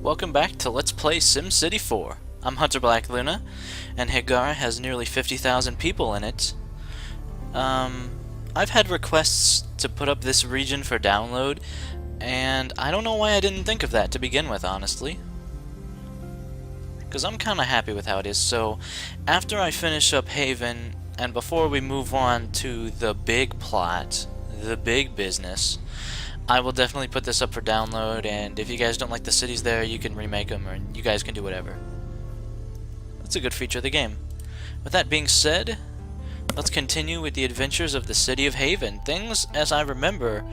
welcome back to Let's Play SimCity 4. I'm Hunter Black Luna, and Higara has nearly 50,000 people in it. I've had requests to put up this region for download, and I don't know why I didn't think of that to begin with, honestly. Because I'm kinda happy with how it is, so after I finish up Haven, and before we move on to the big plot, the big business, I will definitely put this up for download, and if you guys don't like the cities there, you can remake them, or you guys can do whatever. That's a good feature of the game. With that being said, let's continue with the adventures of the city of Haven. Things, as I remember,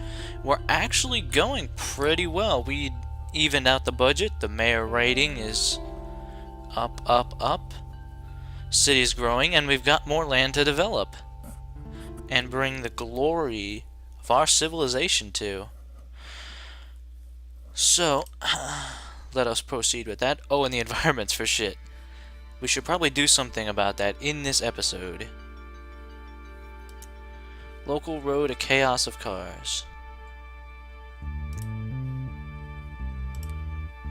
were actually going pretty well. We evened out the budget, the mayor rating is up, up, up. City's growing, and we've got more land to develop and bring the glory of our civilization to. So, let us proceed with that. Oh, and the environments for shit. We should probably do something about that in this episode. Local road, a chaos of cars.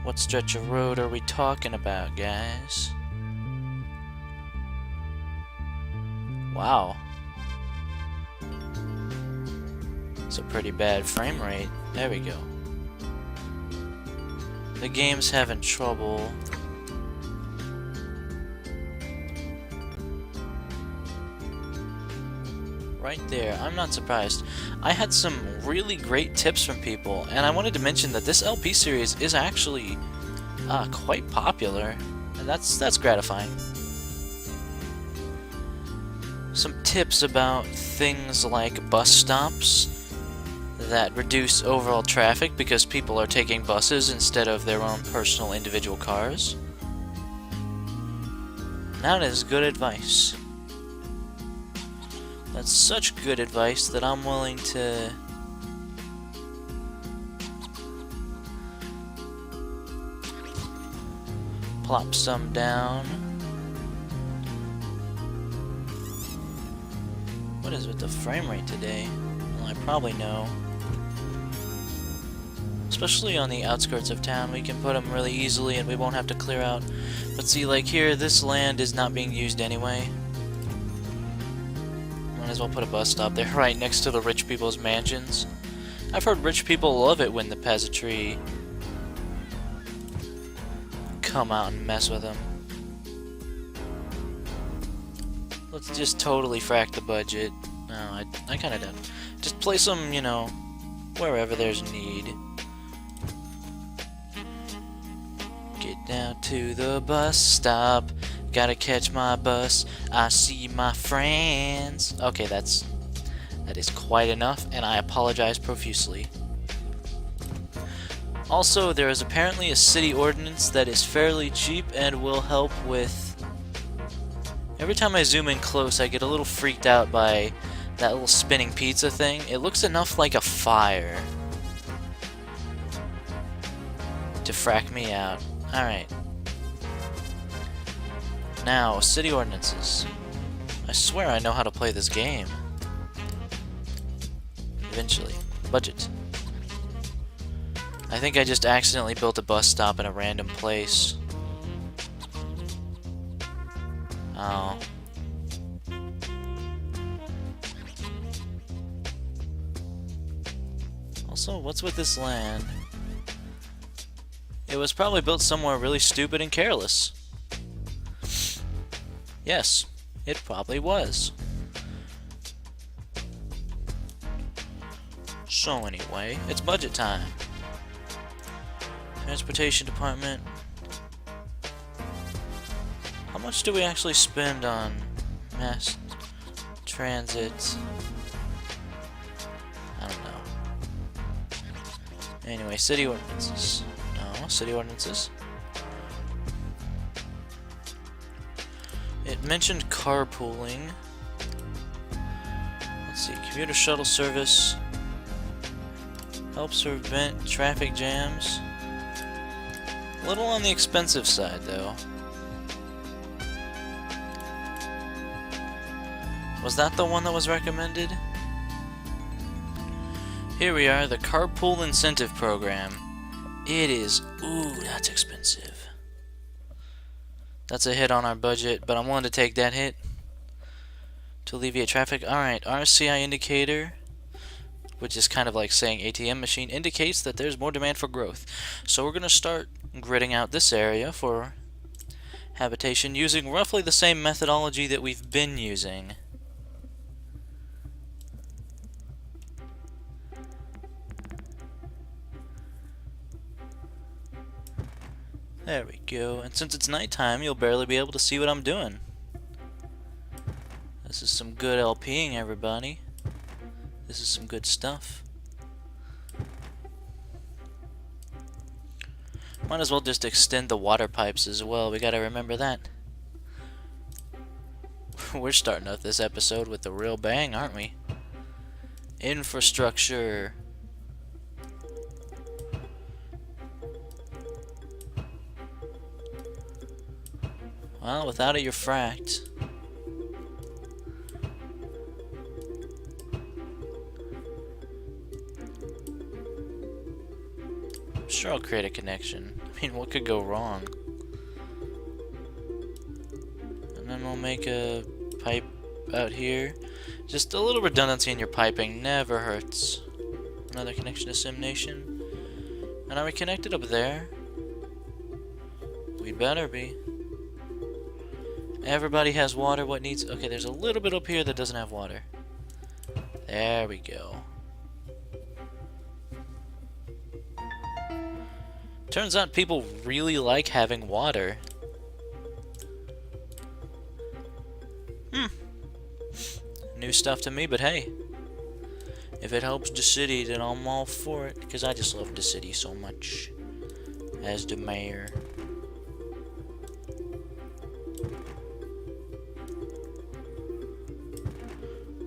What stretch of road are we talking about, guys? Wow. It's a pretty bad frame rate. There we go. The game's having trouble. Right there, I'm not surprised. I had some really great tips from people, and I wanted to mention that this LP series is actually quite popular, and that's gratifying. Some tips about things like bus stops that reduce overall traffic because people are taking buses instead of their own personal individual cars. That is good advice. That's such good advice that I'm willing to plop some down. What is with the frame rate today? Well, I probably know. Especially on the outskirts of town, we can put them really easily and we won't have to clear out. But see, like here, this land is not being used anyway. Might as well put a bus stop there right next to the rich people's mansions. I've heard rich people love it when the peasantry come out and mess with them. Let's just totally frack the budget. No, I kinda don't. Just place them, you know, wherever there's need. Get down to the bus stop. Gotta catch my bus. I see my friends. Okay, that is quite enough, and I apologize profusely. Also, there is apparently a city ordinance that is fairly cheap and will help with... Every time I zoom in close, I get a little freaked out by that little spinning pizza thing. It looks enough like a fire to frack me out. Alright. Now, city ordinances. I swear I know how to play this game. Eventually. Budget. I think I just accidentally built a bus stop in a random place. Oh. Also, what's with this land? It was probably built somewhere really stupid and careless. Yes, it probably was. So anyway, it's budget time. Transportation department. How much do we actually spend on mass transit? I don't know. Anyway, city ordinances. No, city ordinances. It mentioned carpooling. Let's see, commuter shuttle service. Helps prevent traffic jams. A little on the expensive side, though. Was that the one that was recommended? Here we are, the Carpool Incentive Program. It is... Ooh, that's expensive. That's a hit on our budget, but I'm willing to take that hit to alleviate traffic. Alright, RCI indicator, which is kind of like saying ATM machine, indicates that there's more demand for growth. So we're going to start gridding out this area for habitation using roughly the same methodology that we've been using. There we go. And since it's nighttime, you'll barely be able to see what I'm doing. This is some good LPing, everybody. This is some good stuff. Might as well just extend the water pipes as well. We gotta remember that. We're starting off this episode with a real bang, aren't we? Infrastructure. Well, without it, you're fracked. I'm sure I'll create a connection. I mean, what could go wrong? And then we'll make a pipe out here. Just a little redundancy in your piping never hurts. Another connection to Sim Nation. And are we connected up there? We'd better be. Everybody has water. What needs... Okay, there's a little bit up here that doesn't have water. There we go. Turns out people really like having water. New stuff to me, but hey. If it helps the city, then I'm all for it. Because I just love the city so much. As the mayor.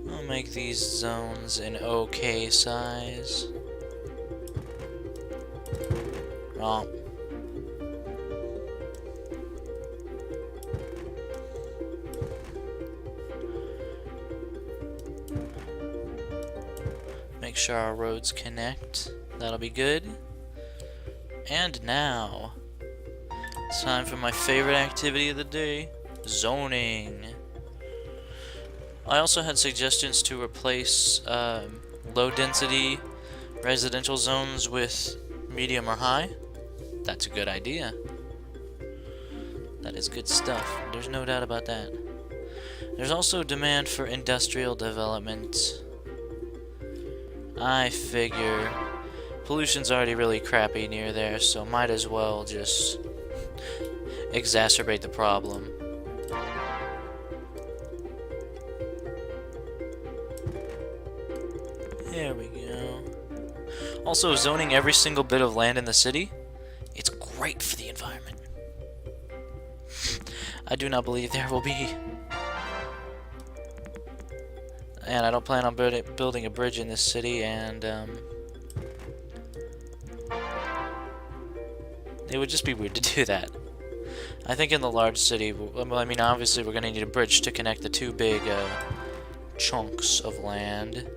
I'll make these zones an okay size. Oh. Make sure our roads connect. That'll be good. And now, it's time for my favorite activity of the day, zoning. I also had suggestions to replace low density residential zones with medium or high. That's a good idea. That is good stuff. There's no doubt about that. There's also demand for industrial development. I figure pollution's already really crappy near there, so might as well just exacerbate the problem. There we go. Also, zoning every single bit of land in the city, it's great for the environment. I do not believe there will be... And I don't plan on building a bridge in this city, and it would just be weird to do that. I think in the large city, well, I mean, obviously we're going to need a bridge to connect the two big chunks of land.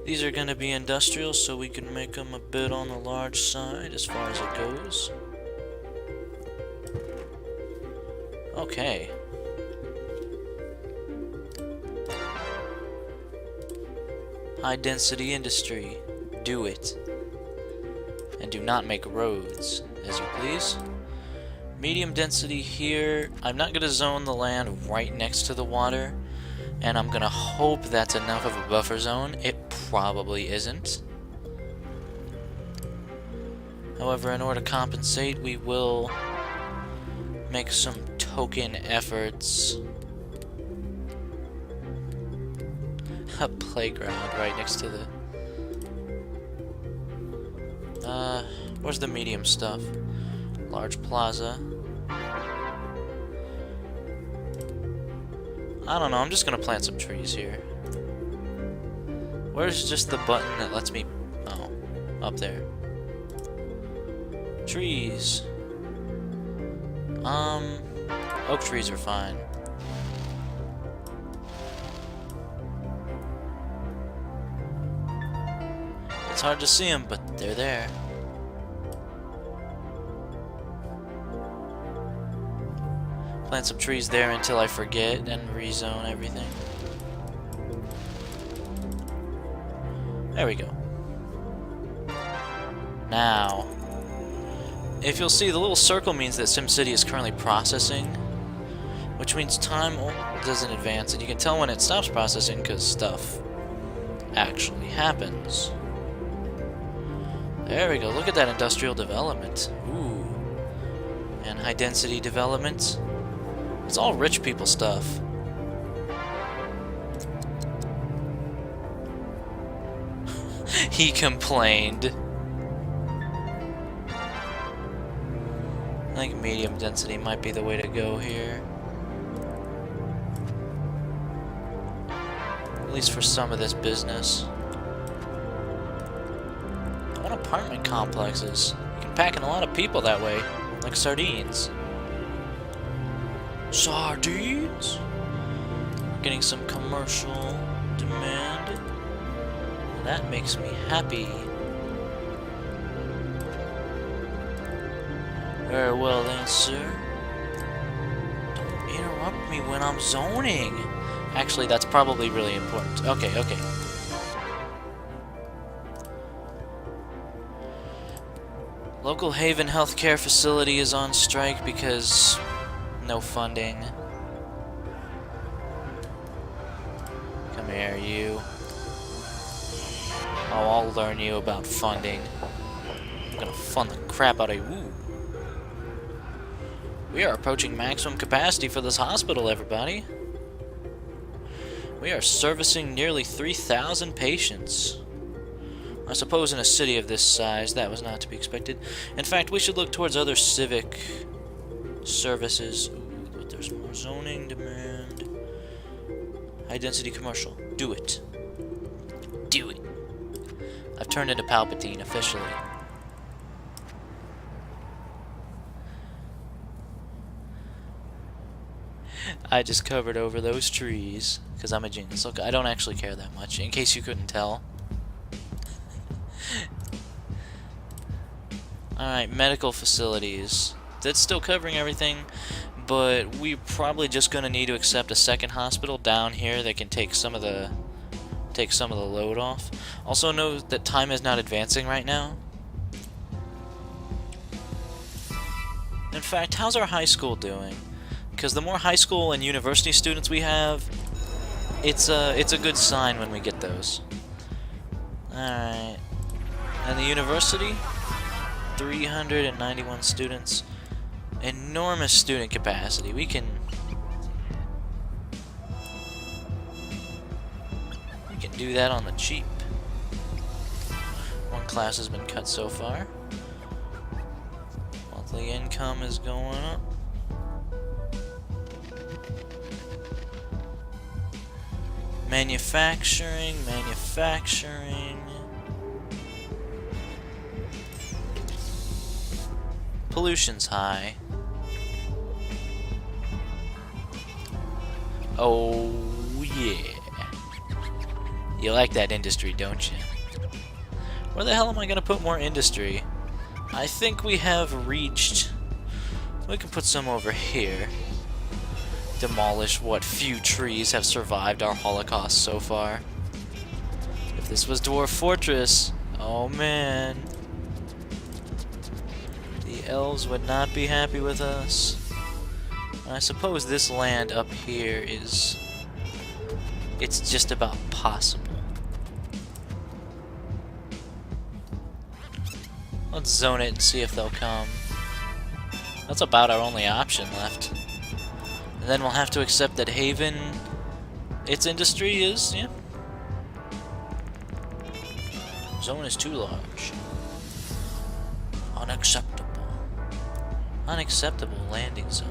These are going to be industrial, so we can make them a bit on the large side as far as it goes. Okay. High density industry. Do it. And do not make roads, as you please. Medium density here. I'm not going to zone the land right next to the water. And I'm going to hope that's enough of a buffer zone. It probably isn't. However, in order to compensate, we will make some token efforts. A playground right next to the... where's the medium stuff? Large plaza. I don't know, I'm just gonna plant some trees here. Where's just the button that lets me... Oh, up there. Trees. Oak trees are fine. It's hard to see them, but they're there. Plant some trees there until I forget and rezone everything. There we go. Now, if you'll see, the little circle means that SimCity is currently processing, which means time doesn't advance, and you can tell when it stops processing because stuff actually happens. There we go, look at that industrial development. Ooh. And high density development. It's all rich people stuff. He complained. I think medium density might be the way to go here. At least for some of this business. I want apartment complexes. You can pack in a lot of people that way, like sardines. Sardines? Getting some commercial demand. That makes me happy. Very well then, sir. Don't interrupt me when I'm zoning. Actually, that's probably really important. Okay, okay. Local Haven Healthcare Facility is on strike because no funding. Come here, you. Oh, I'll learn you about funding. I'm gonna fund the crap out of you. Ooh. We are approaching maximum capacity for this hospital, everybody. We are servicing nearly 3,000 patients. I suppose in a city of this size, that was not to be expected. In fact, we should look towards other civic services. Ooh, but there's more zoning demand. High density commercial. Do it. Do it. I've turned into Palpatine officially. I just covered over those trees because I'm a genius. Look, I don't actually care that much, in case you couldn't tell. Alright, medical facilities. That's still covering everything, but we're probably just going to need to accept a second hospital down here that can take some of the load off. Also note that time is not advancing right now. In fact, how's our high school doing? Because the more high school and university students we have, it's a good sign when we get those. Alright. And the university? 391 students. Enormous student capacity. We can do that on the cheap. One class has been cut so far. Monthly income is going up. Manufacturing. Pollution's high. Oh, yeah. You like that industry, don't you? Where the hell am I going to put more industry? I think we have reached... We can put some over here. Demolish what few trees have survived our Holocaust so far. If this was Dwarf Fortress, oh man. The elves would not be happy with us. I suppose this land up here is... It's just about possible. Let's zone it and see if they'll come. That's about our only option left. And then we'll have to accept that Haven, its industry is, yeah. Zone is too large. Unacceptable. Unacceptable landing zone.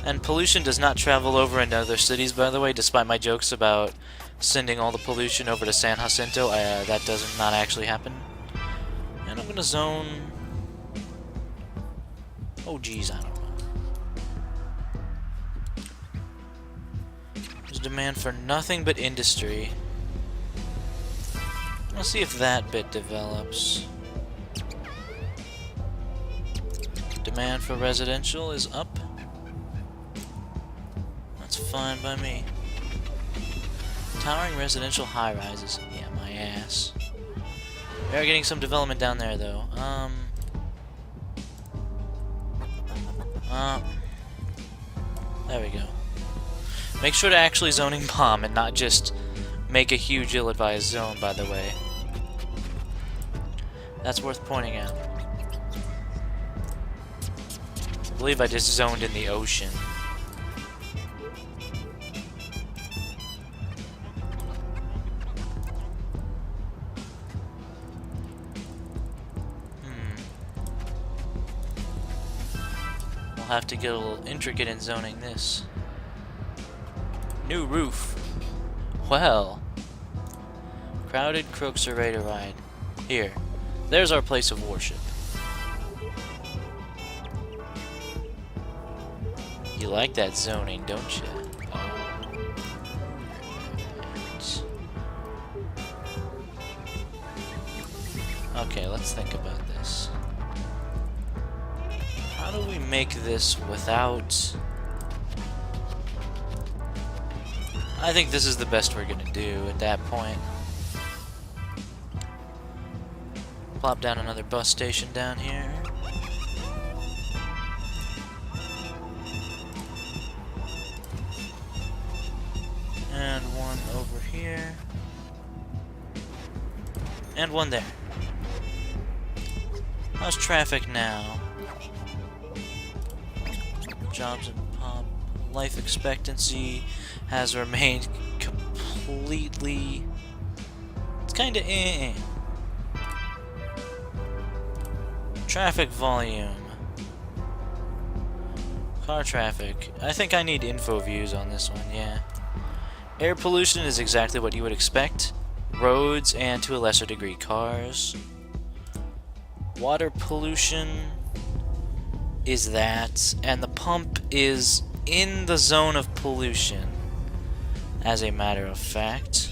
And pollution does not travel over into other cities, by the way, despite my jokes about sending all the pollution over to San Jacinto. That does not actually happen. And I'm gonna zone... Oh geez, I don't know. There's demand for nothing but industry. Let's see if that bit develops. demand for residential is up. That's fine by me. Towering residential high-rises. Yeah, my ass. We are getting some development down there, though. There we go. Make sure to actually zoning bomb and not just make a huge ill-advised zone, by the way. That's worth pointing out. I believe I just zoned in the ocean. We'll have to get a little intricate in zoning this. New roof. Well. Crowded crooks are ready to ride. Here. There's our place of worship. You like that zoning, don't you? Okay, let's think about this. How do we make this without... I think this is the best we're gonna do at that point. Plop down another bus station down here. And one over here. And one there. How's traffic now? Jobs and pop. Life expectancy has remained completely... It's kinda eh. Traffic volume. Car traffic. I think I need info views on this one, yeah. Air pollution is exactly what you would expect. Roads and, to a lesser degree, cars. Water pollution is that, and the pump is in the zone of pollution, as a matter of fact.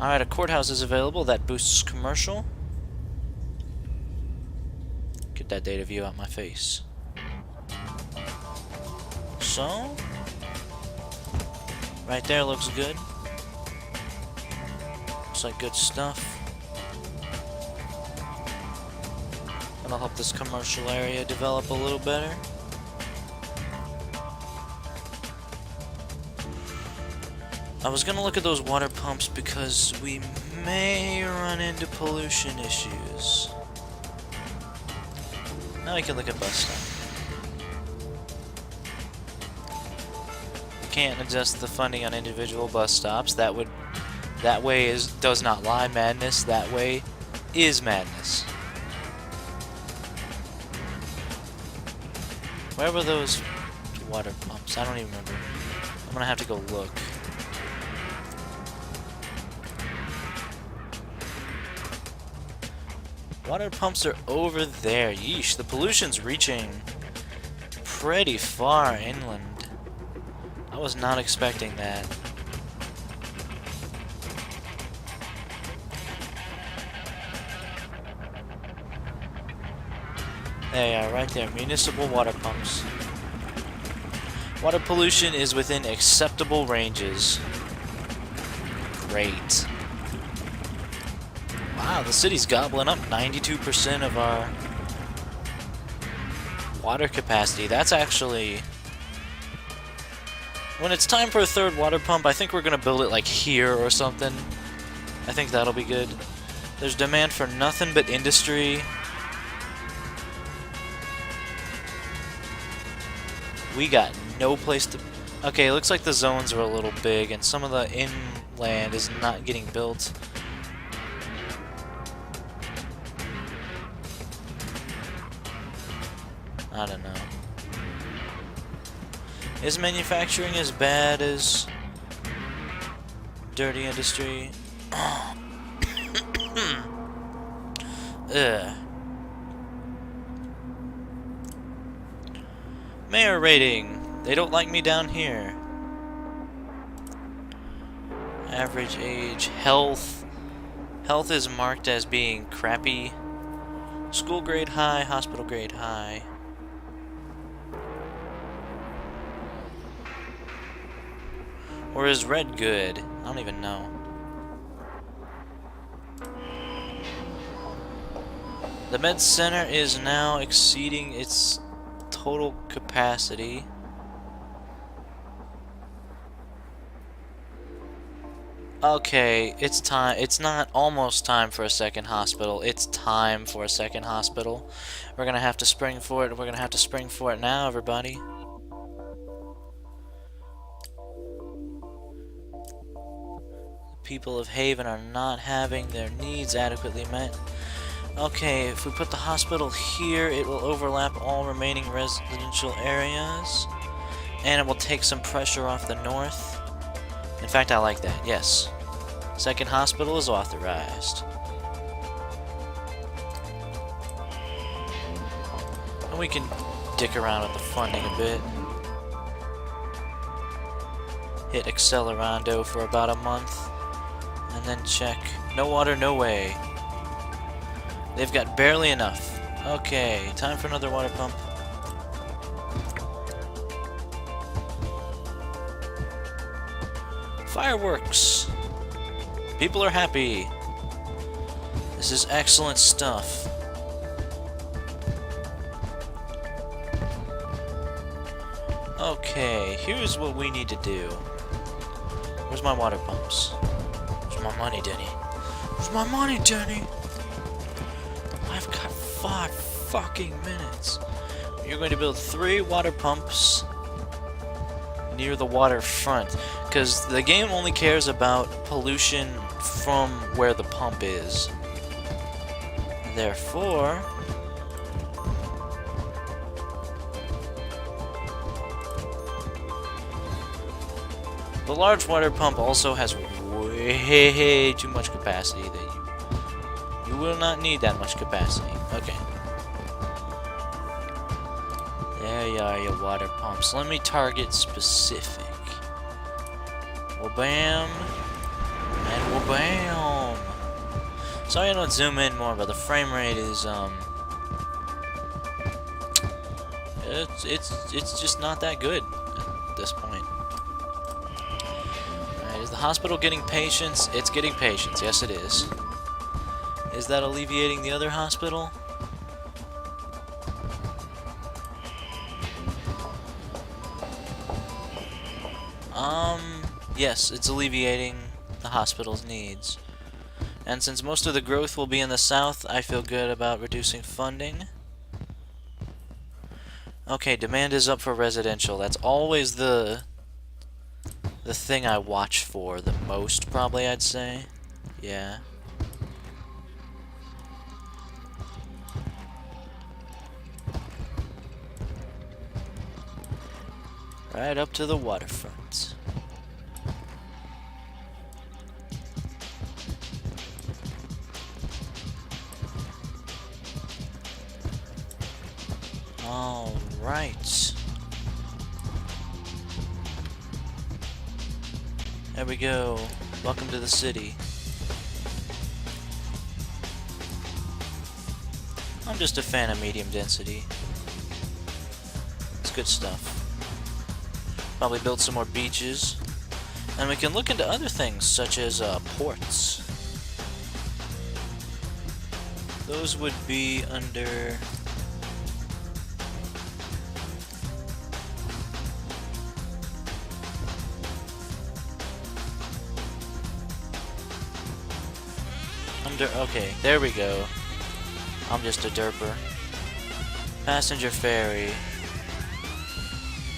Alright, a courthouse is available. That boosts commercial. Get that data view out my face. So, right there looks good. Looks like good stuff. That'll help this commercial area develop a little better. I was gonna look at those water pumps because we may run into pollution issues. Now we can look at bus stop. We can't adjust the funding on individual bus stops. That way does not lie madness. That way is madness. Where were those water pumps? I don't even remember. I'm gonna have to go look. Water pumps are over there. Yeesh, the pollution's reaching pretty far inland. I was not expecting that. There you are, right there. Municipal water pumps. Water pollution is within acceptable ranges. Great. Wow, the city's gobbling up 92% of our water capacity. That's actually... When it's time for a third water pump, I think we're gonna build it like here or something. I think that'll be good. There's demand for nothing but industry. We got no place to... Okay, it looks like the zones are a little big and some of the inland is not getting built. I don't know. Is manufacturing as bad as dirty industry? Ugh. Mayor rating. They don't like me down here. Average age. Health. Health is marked as being crappy. School grade high, hospital grade high. Or is red good? I don't even know. The med center is now exceeding its total capacity. Okay, it's time. It's not almost time for a second hospital. It's time for a second hospital. We're gonna have to spring for it. We're gonna have to spring for it now, everybody. The people of Haven are not having their needs adequately met. Okay, if we put the hospital here, it will overlap all remaining residential areas. And it will take some pressure off the north. In fact, I like that, yes. Second hospital is authorized. And we can dick around with the funding a bit. Hit Accelerando for about a month. And then check. No water, no way. They've got barely enough. Okay, time for another water pump. Fireworks! People are happy. This is excellent stuff. Okay, here's what we need to do. Where's my water pumps? Where's my money, Denny? Where's my money, Denny? I've got 5 fucking minutes. You're going to build 3 water pumps near the waterfront, because the game only cares about pollution from where the pump is. Therefore, the large water pump also has way too much capacity that you will not need that much capacity. Okay. There you are, your water pumps. Let me target specific. Wabam. And wabam. Sorry I don't zoom in more, but the frame rate is, it's just not that good at this point. Alright, is the hospital getting patients? It's getting patients, yes it is. Is that alleviating the other hospital? Yes, it's alleviating the hospital's needs. And since most of the growth will be in the south, I feel good about reducing funding. Okay, demand is up for residential. That's always the thing I watch for the most, probably, I'd say. Yeah. Right up to the waterfront. Alright. There we go. Welcome to the city. I'm just a fan of medium density. It's good stuff. Probably build some more beaches. And we can look into other things, such as ports. Those would be under... Okay, there we go. I'm just a derper. Passenger ferry.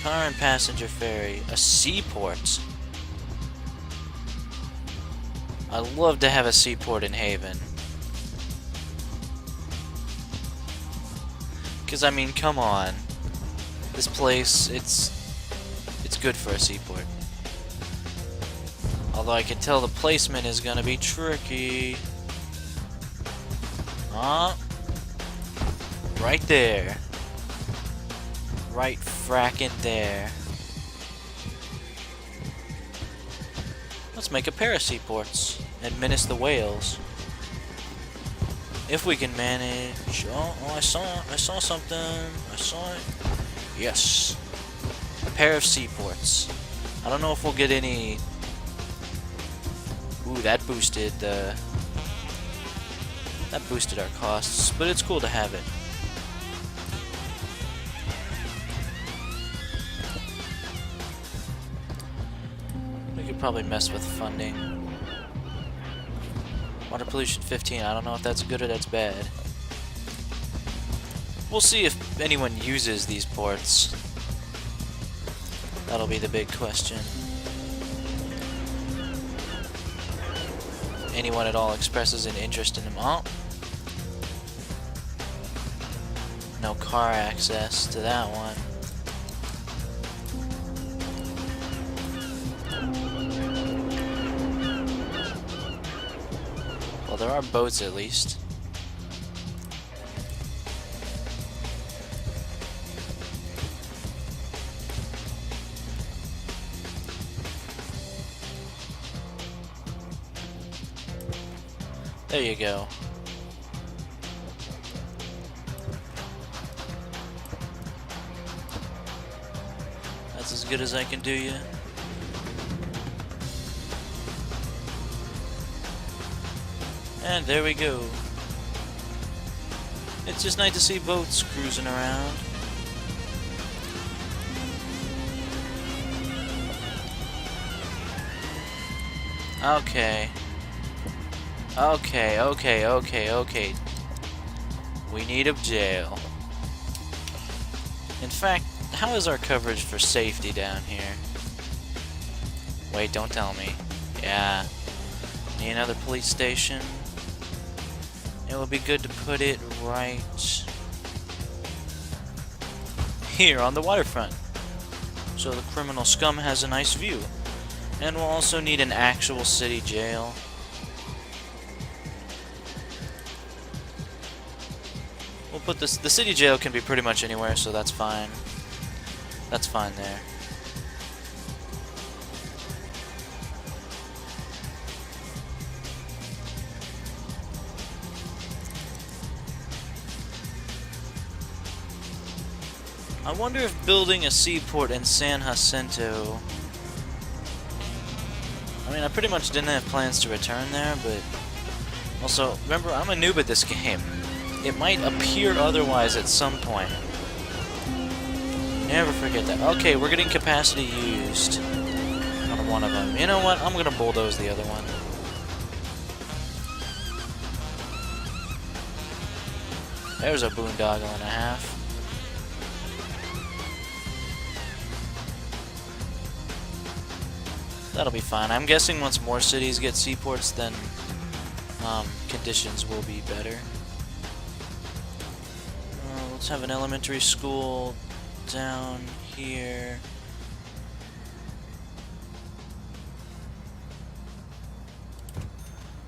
Car and passenger ferry. A seaport. I'd love to have a seaport in Haven. Because, I mean, come on. This place, it's good for a seaport. Although I can tell the placement is gonna be tricky. Right there. Right frackin' there. Let's make a pair of seaports and menace the whales. If we can manage... Oh, I saw something. I saw it. Yes. A pair of seaports. I don't know if we'll get any... Ooh, that boosted the... That boosted our costs, but it's cool to have it. We could probably mess with funding. Water pollution 15, I don't know if that's good or that's bad. We'll see if anyone uses these ports. That'll be the big question. Anyone at all expresses an interest in them. Oh. No car access to that one. Well, there are boats at least. There you go. That's as good as I can do you. And there we go. It's just nice to see boats cruising around. Okay. Okay. We need a jail. In fact, how is our coverage for safety down here? Wait, don't tell me. Yeah. Need another police station. It would be good to put it right here on the waterfront, so the criminal scum has a nice view. And we'll also need an actual city jail. We'll put this... The city jail can be pretty much anywhere, so that's fine. That's fine there. I wonder if building a seaport in San Jacinto... I mean, I pretty much didn't have plans to return there, but... Also, remember, I'm a noob at this game. It might appear otherwise at some point. Never forget that. Okay, we're getting capacity used on one of them. You know what? I'm gonna bulldoze the other one. There's a boondoggle and a half. That'll be fine. I'm guessing once more cities get seaports, then conditions will be better. Let's have an elementary school down here.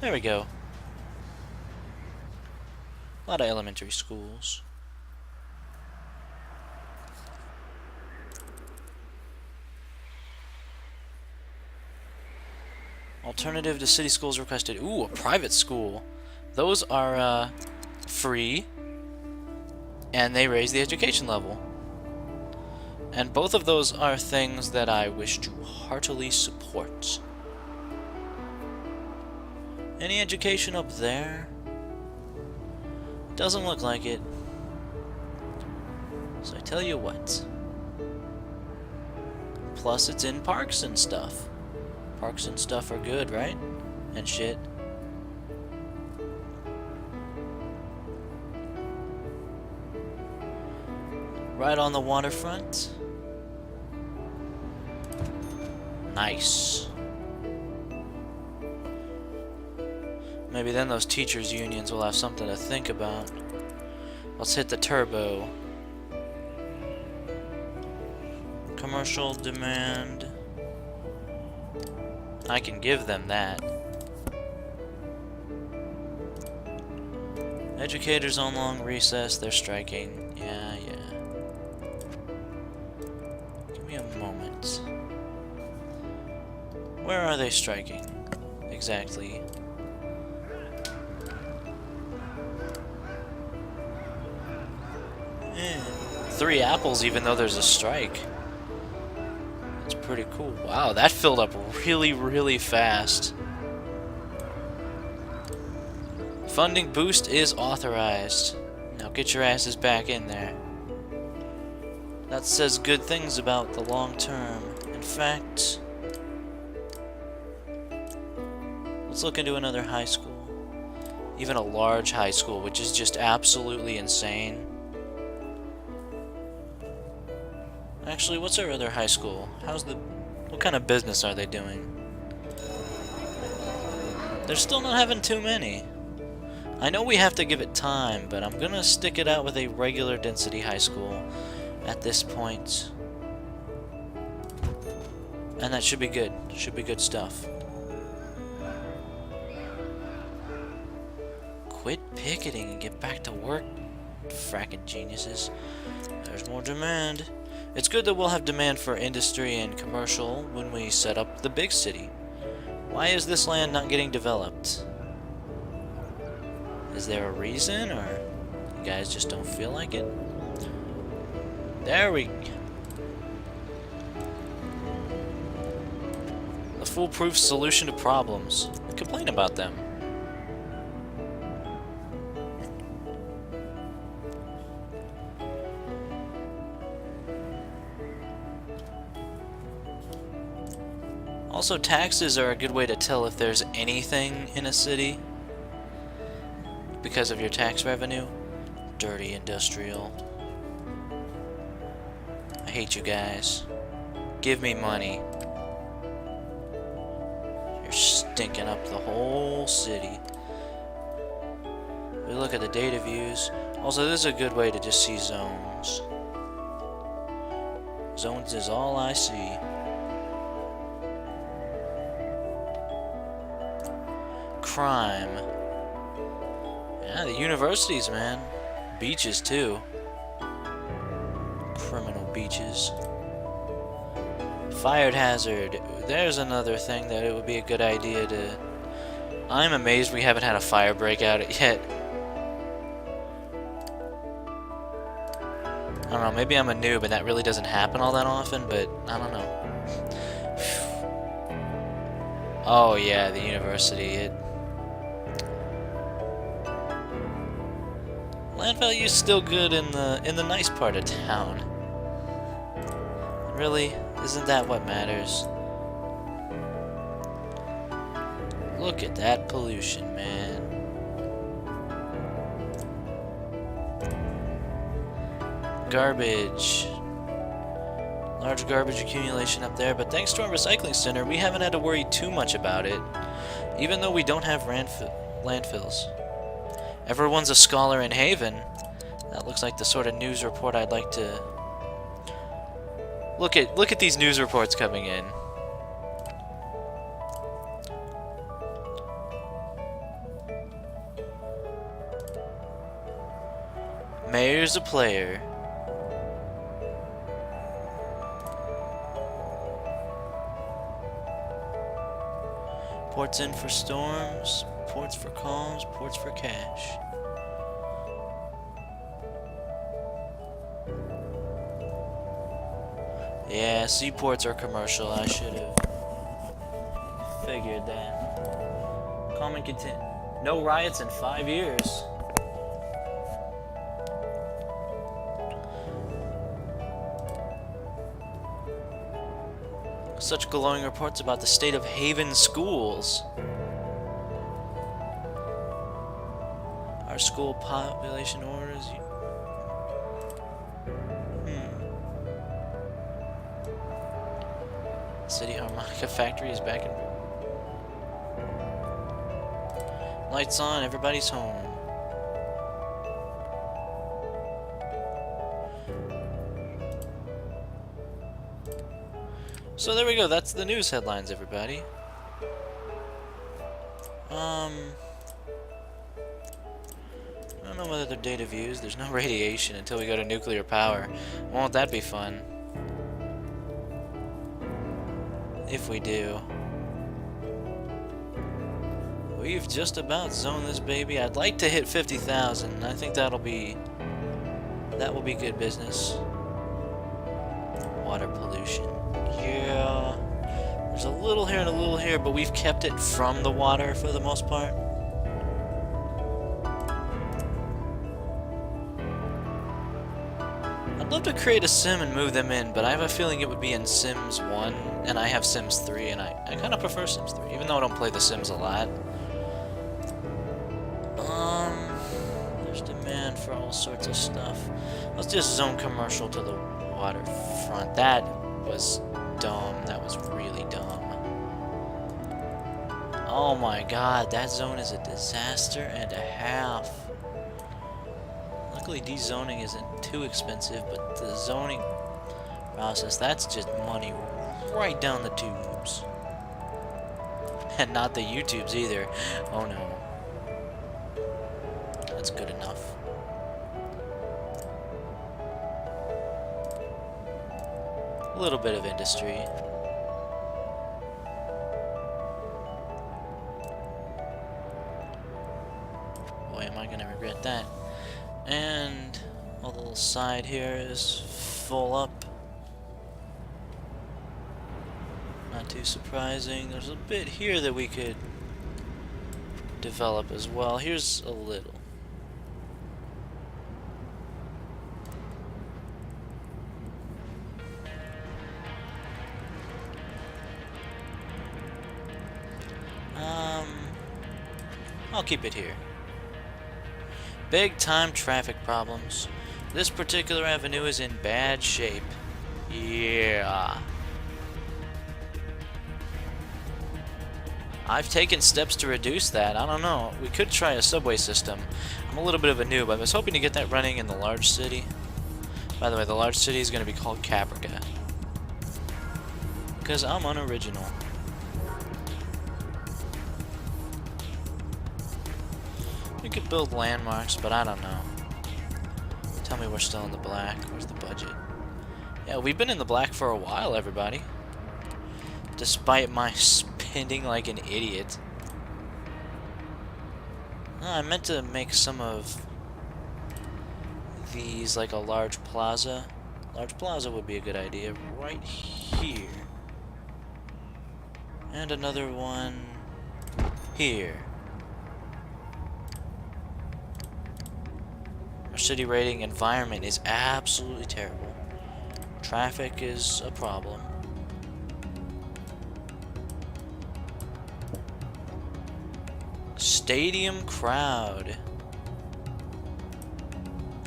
There we go. A lot of elementary schools. Alternative to city schools requested. Ooh, a private school. Those are free, and they raise the education level. And both of those are things that I wish to heartily support. Any education up there? Doesn't look like it. So I tell you what. Plus it's in parks and stuff. Parks and stuff are good, right? And shit. Right on the waterfront. Nice. Maybe then those teachers' unions will have something to think about. Let's hit the turbo. Commercial demand. I can give them that. Educators on long recess, they're striking. Yeah. Give me a moment. Where are they striking? Exactly. 3 apples even though there's a strike. That's pretty cool. Wow, that filled up really, really fast. Funding boost is authorized. Now get your asses back in there. That says good things about the long term. In fact, let's look into another high school. Even a large high school, which is just absolutely insane. Actually, what's our other high school? What kind of business are they doing? They're still not having too many. I know we have to give it time, but I'm gonna stick it out with a regular density high school at this point. And that should be good. Should be good stuff. Quit picketing and get back to work, fracking geniuses. There's more demand. It's good that we'll have demand for industry and commercial when we set up the big city. Why is this land not getting developed? Is there a reason, or you guys just don't feel like it? There we go. The foolproof solution to problems. Complain about them. Also, taxes are a good way to tell if there's anything in a city because of your tax revenue. Dirty industrial. I hate you guys. Give me money. You're stinking up the whole city. We look at the data views. Also, this is a good way to just see zones. Zones is all I see. Crime. Yeah, the universities, man. Beaches, too. Criminal beaches. Fire hazard. There's another thing that it would be a good idea to... I'm amazed we haven't had a fire breakout yet. I don't know, maybe I'm a noob and that really doesn't happen all that often, but I don't know. Oh yeah, the university. Land value is still good in the nice part of town. Really, isn't that what matters? Look at that pollution, man. Garbage. Large garbage accumulation up there, but thanks to our recycling center, we haven't had to worry too much about it, even though we don't have landfills. Everyone's a scholar in Haven. That looks like the sort of news report I'd like to... Look at these news reports coming in. Mayor's a player. Ports in for storms, ports for calms, ports for cash. Yeah, seaports are commercial. I should have figured that. Common content. No riots in 5 years. Such glowing reports about the state of Haven schools. Our school population orders. City Harmonica Factory is back in. Lights on, everybody's home. So there we go, that's the news headlines, everybody. I don't know whether they're data views. There's no radiation until we go to nuclear power. Won't that be fun? If we do. We've just about zoned this baby. I'd like to hit 50,000. I think that will be good business. water pollution. Yeah, there's a little here and a little here, but we've kept it from the water for the most part. I'd love to create a sim and move them in, but I have a feeling it would be in Sims 1, and I have Sims 3, and I kind of prefer Sims 3, even though I don't play The Sims a lot. There's demand for all sorts of stuff. Let's just zone commercial to the waterfront. That was dumb. That was really dumb. Oh my god, that zone is a disaster and a half. Luckily, dezoning isn't too expensive, but the zoning process, that's just money right down the tubes. And not the YouTubes either. Oh no. That's good enough. A little bit of industry. Boy, am I gonna regret that. And a little side here is full up. Not too surprising. There's a bit here that we could develop as well. Here's a little. I'll keep it here. Big time traffic problems. This particular avenue is in bad shape. Yeah. I've taken steps to reduce that. I don't know. We could try a subway system. I'm a little bit of a noob. I was hoping to get that running in the large city. By the way, the large city is going to be called Caprica. Because I'm unoriginal. We could build landmarks, but I don't know. Tell me we're still in the black. Where's the budget? Yeah, we've been in the black for a while, everybody. Despite my spending like an idiot. Oh, I meant to make some of these like a large plaza. Large plaza would be a good idea right here. And another one here. Our city rating environment is absolutely terrible. Traffic is a problem. Stadium crowd.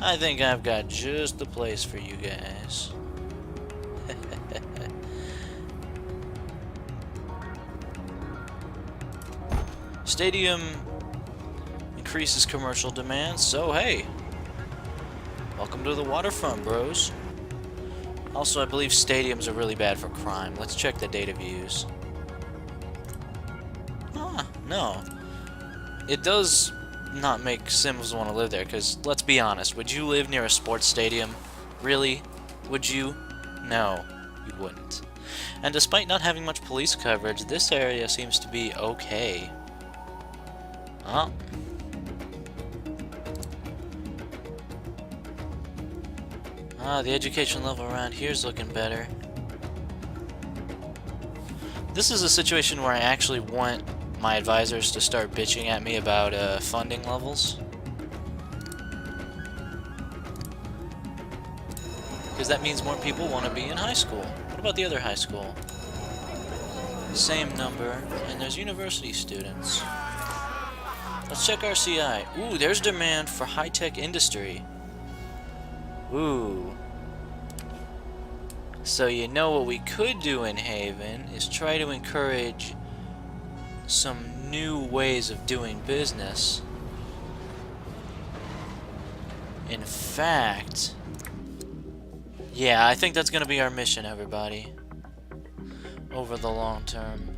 I think I've got just the place for you guys. Stadium increases commercial demand, so hey, welcome to the waterfront, bros. Also, I believe stadiums are really bad for crime. Let's check the data views. Ah, no. It does not make Sims want to live there, because let's be honest, would you live near a sports stadium? Really? Would you? No, you wouldn't. And despite not having much police coverage, this area seems to be okay. Oh. Ah, the education level around here is looking better. This is a situation where I actually want my advisors to start bitching at me about funding levels. Because that means more people want to be in high school. What about the other high school? Same number, and there's university students. Let's check our CI. Ooh, there's demand for high-tech industry. Ooh. So you know what we could do in Haven is try to encourage some new ways of doing business. In fact, yeah, I think that's going to be our mission, everybody. Over the long term.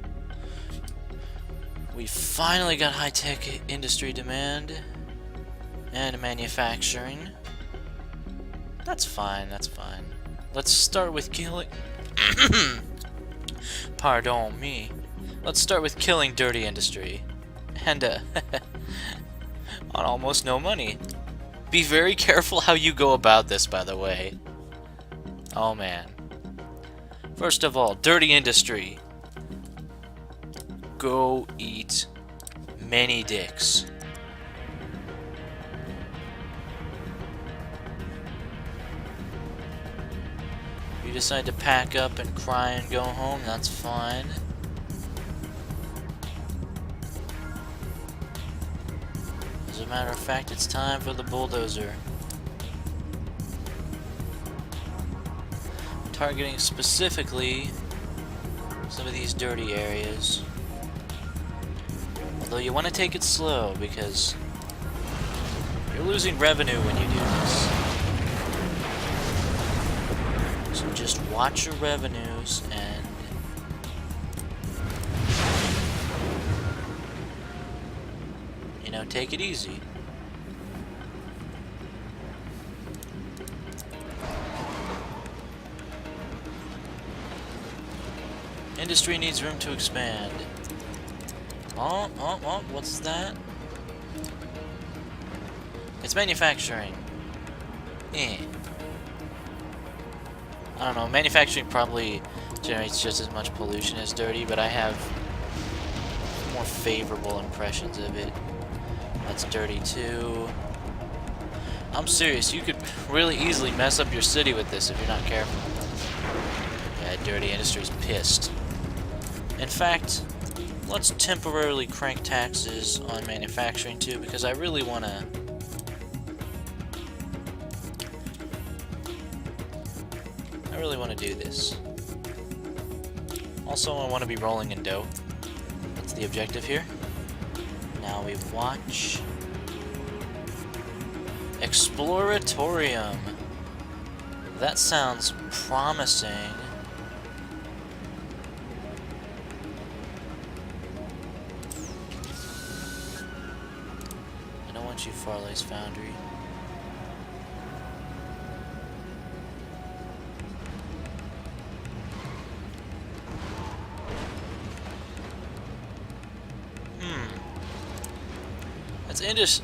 We finally got high-tech industry demand and manufacturing. That's fine, that's fine. Let's start with killing... Pardon me. Let's start with killing dirty industry. And, on almost no money. Be very careful how you go about this, by the way. Oh, man. First of all, dirty industry. Go eat many dicks. If you decide to pack up and cry and go home, that's fine. As a matter of fact, it's time for the bulldozer. Targeting specifically some of these dirty areas. Although you want to take it slow because you're losing revenue when you do this. So just watch your revenues and take it easy. Industry needs room to expand. Oh, what's that? It's manufacturing. I don't know, manufacturing probably generates just as much pollution as dirty, but I have more favorable impressions of it. That's dirty too. I'm serious, you could really easily mess up your city with this if you're not careful. Yeah, dirty industry's pissed. In fact, let's temporarily crank taxes on manufacturing too, because I really want to do this. Also, I want to be rolling in dough. That's the objective here. Now we watch Exploratorium. That sounds promising. I don't want you, Farley's Foundry.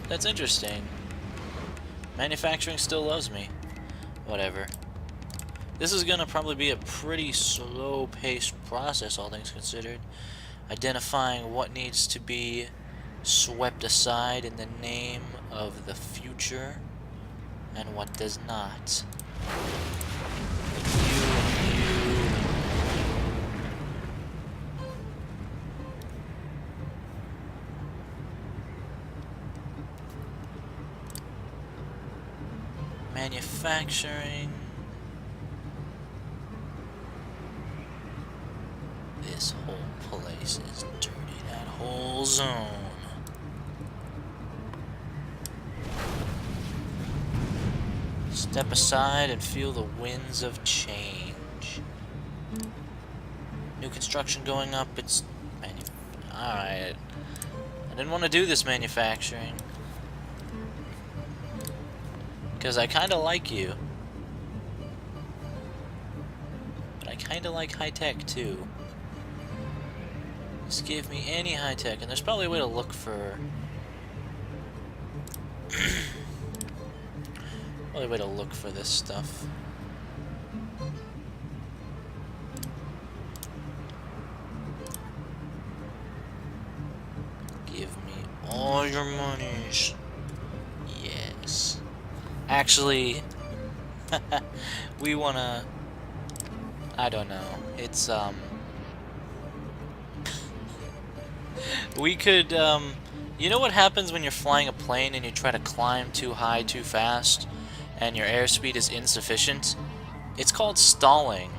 That's interesting. Manufacturing still loves me. Whatever. This is gonna probably be a pretty slow-paced process, all things considered. Identifying what needs to be swept aside in the name of the future, and what does not. Manufacturing. This whole place is dirty. That whole zone. Step aside and feel the winds of change. New construction going up. It's alright. I didn't want to do this manufacturing. Because I kind of like you. But I kind of like high-tech, too. Just give me any high-tech. And there's probably a way to look for... probably a way to look for this stuff. Give me all your monies. Yes. Actually, we wanna... I don't know. It's, we could, you know what happens when you're flying a plane and you try to climb too high too fast and your airspeed is insufficient? It's called stalling,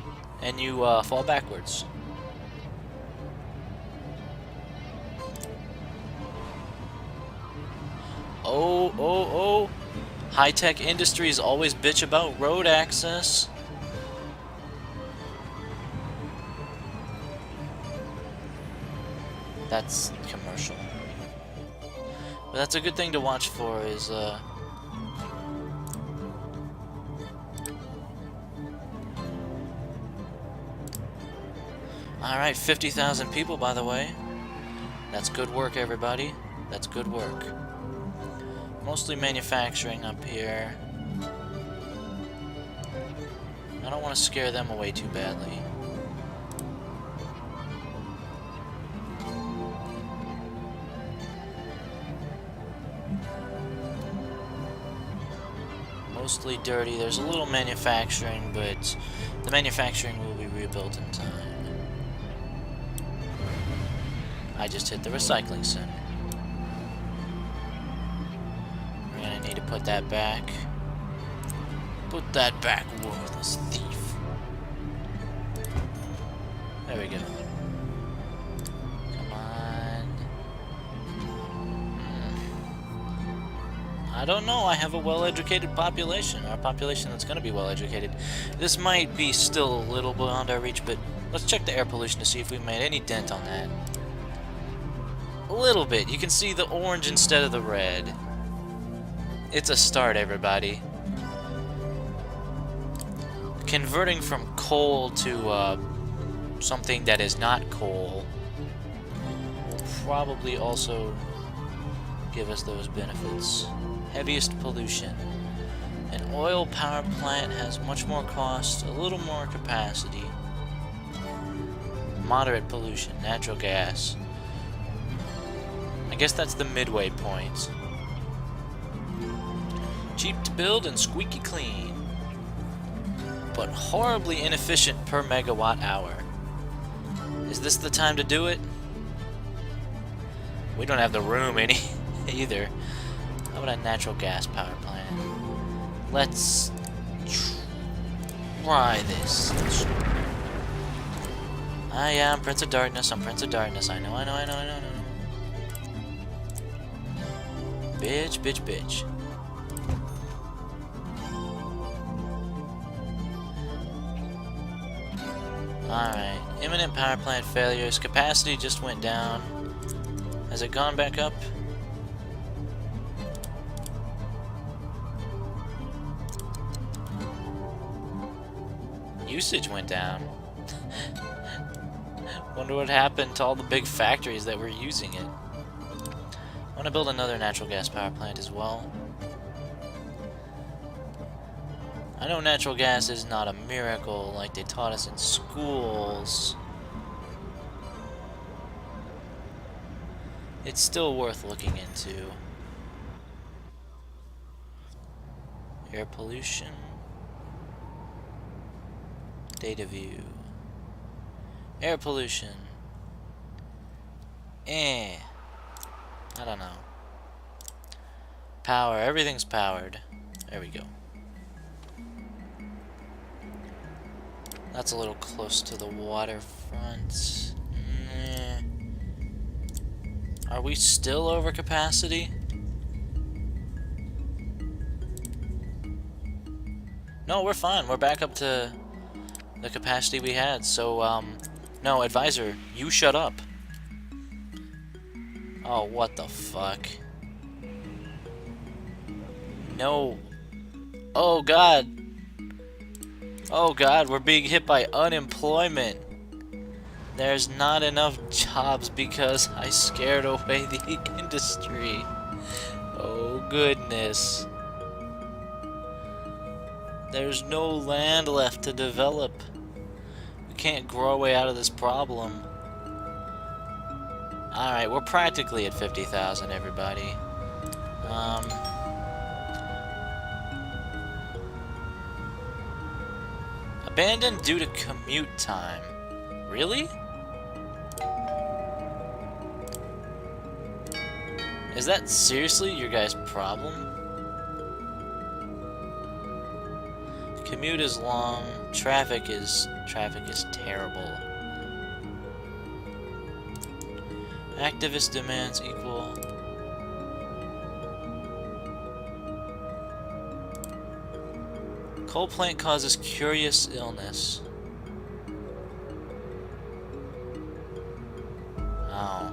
and you, fall backwards. Oh. High-tech industries always bitch about road access. That's commercial. But that's a good thing to watch for is, Alright, 50,000 people, by the way. That's good work, everybody. That's good work. Mostly manufacturing up here. I don't want to scare them away too badly. Mostly dirty. There's a little manufacturing, but the manufacturing will be rebuilt in time. I just hit the recycling center. We're gonna need to put that back. Put that back, worthless thief. There we go. Come on. I don't know. I have a well-educated population, or a population that's going to be well-educated. This might be still a little beyond our reach, but let's check the air pollution to see if we made any dent on that. A little bit. You can see the orange instead of the red. It's a start, everybody. Converting from coal to something that is not coal will probably also give us those benefits. Heaviest pollution. An oil power plant has much more cost, a little more capacity. Moderate pollution. Natural gas. I guess that's the midway point. Cheap to build and squeaky clean. But horribly inefficient per megawatt hour. Is this the time to do it? We don't have the room any either. How about a natural gas power plant? Let's try this. Yeah, I'm Prince of Darkness. I'm Prince of Darkness. I know. Bitch, bitch, bitch. Alright, imminent power plant failures. Capacity just went down. Has it gone back up? Usage went down. Wonder what happened to all the big factories that were using it. I want to build another natural gas power plant as well. I know natural gas is not a miracle like they taught us in schools. It's still worth looking into. Air pollution. Data view. Air pollution. I don't know. Power. Everything's powered. There we go. That's a little close to the waterfront. Are we still over capacity? No, we're fine. We're back up to the capacity we had. So, no, advisor, you shut up. Oh, what the fuck? No. Oh, God. Oh God, we're being hit by unemployment. There's not enough jobs because I scared away the industry. Oh goodness. There's no land left to develop. We can't grow our way out of this problem. Alright, we're practically at 50,000, everybody. Abandoned due to commute time. Really? Is that seriously your guys' problem? Commute is long. Traffic is terrible. Activist demands equal. Coal plant causes curious illness. Oh.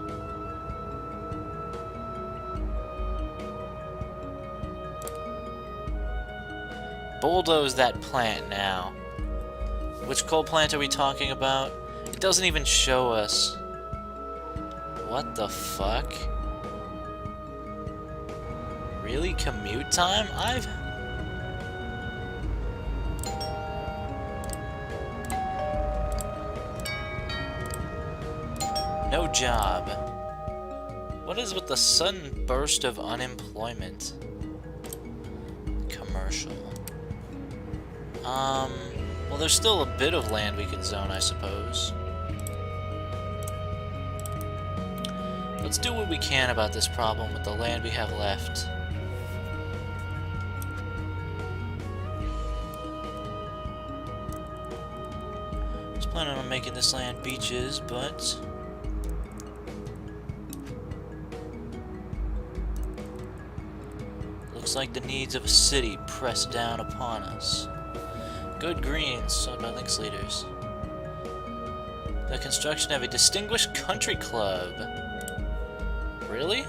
Bulldoze that plant now. Which coal plant are we talking about? It doesn't even show us. What the fuck? Really? Commute time? No job. What is with the sudden burst of unemployment? Commercial. Well, there's still a bit of land we can zone, I suppose. Let's do what we can about this problem with the land we have left. I was planning on making this land beaches, but looks like the needs of a city press down upon us. Good greens, sought by Lynx leaders. The construction of a distinguished country club. Really?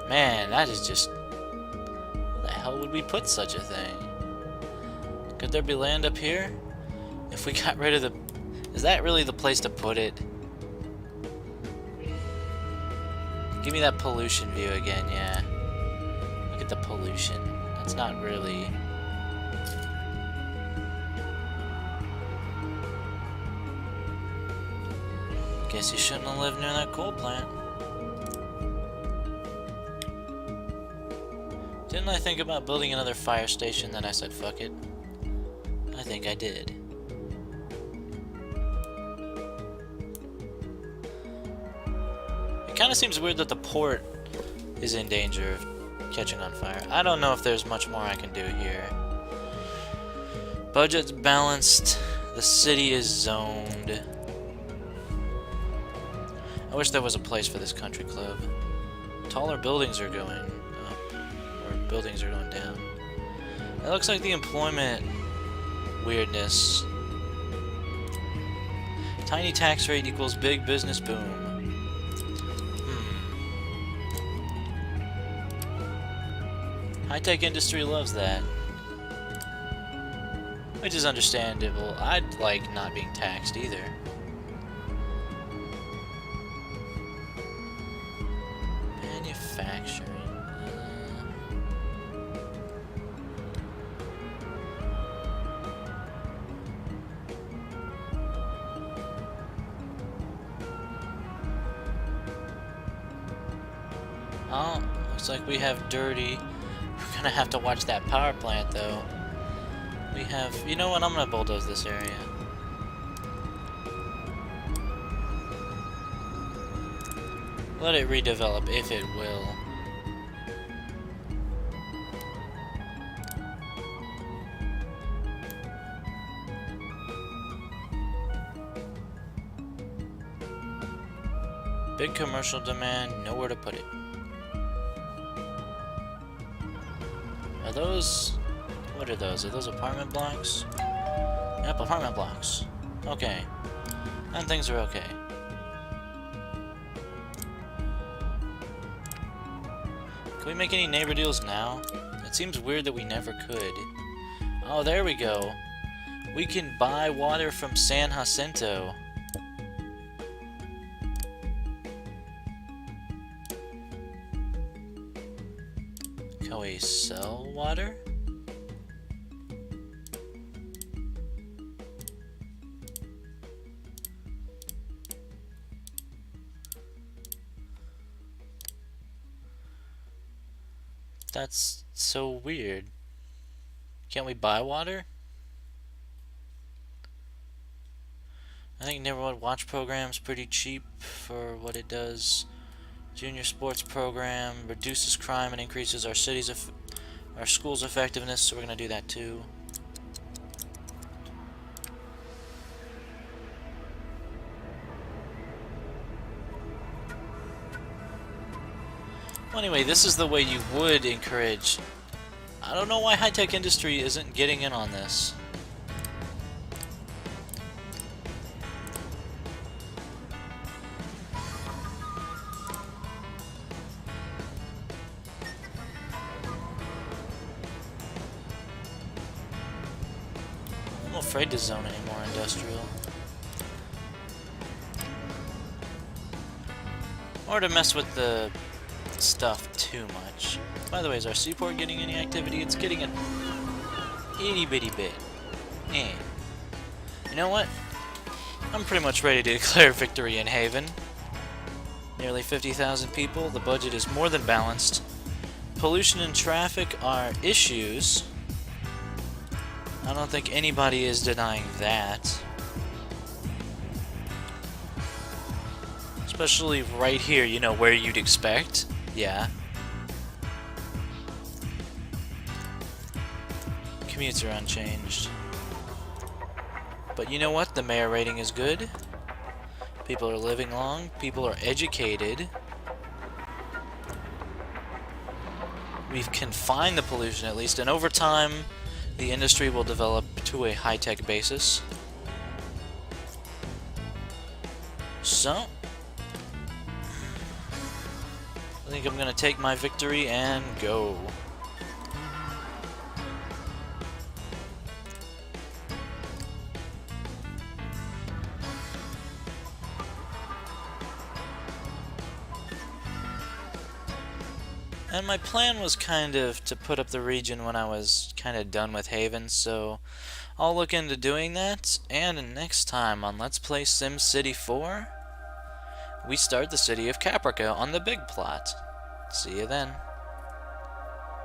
Man, that is just... Where the hell would we put such a thing? Could there be land up here? If we got rid of the... Is that really the place to put it? Give me that pollution view again, yeah. Look at the pollution. That's not really... Guess you shouldn't have lived near that coal plant. Didn't I think about building another fire station, then I said fuck it? I think I did. It kind of seems weird that the port is in danger of catching on fire. I don't know if there's much more I can do here. Budget's balanced. The city is zoned. I wish there was a place for this country club. Taller buildings are going up, or buildings are going down. It looks like the employment weirdness. Tiny tax rate equals big business boom. High-tech industry loves that. Which is understandable. I'd like not being taxed either. Manufacturing. Oh, looks like we have dirty. We're gonna have to watch that power plant though. We have, you know what, I'm gonna bulldoze this area. Let it redevelop if it will. Big commercial demand, nowhere to put it. Are those... What are those? Are those apartment blocks? Yep, apartment blocks. Okay. And things are okay. Can we make any neighbor deals now? It seems weird that we never could. Oh, there we go. We can buy water from San Jacinto. Can we sell water? That's so weird. Can't we buy water? I think Neighborhood Watch program's pretty cheap for what it does. Junior sports program reduces crime and increases our our school's effectiveness, so we're gonna do that too. Well, anyway, this is the way you would encourage... I don't know why high-tech industry isn't getting in on this. I'm afraid to zone any more industrial. Or to mess with the stuff too much. By the way, is our seaport getting any activity? It's getting a itty bitty bit. You know what? I'm pretty much ready to declare victory in Haven. Nearly 50,000 people. The budget is more than balanced. Pollution and traffic are issues. I don't think anybody is denying that. Especially right here, you know, where you'd expect. Yeah. Commutes are unchanged. But you know what? The mayor rating is good. People are living long. People are educated. We've confined the pollution at least, and over time, the industry will develop to a high-tech basis. So, I think I'm gonna take my victory and go. And my plan was kind of to put up the region when I was kind of done with Haven, so I'll look into doing that. And next time on Let's Play SimCity 4, we start the city of Caprica on the big plot. See you then.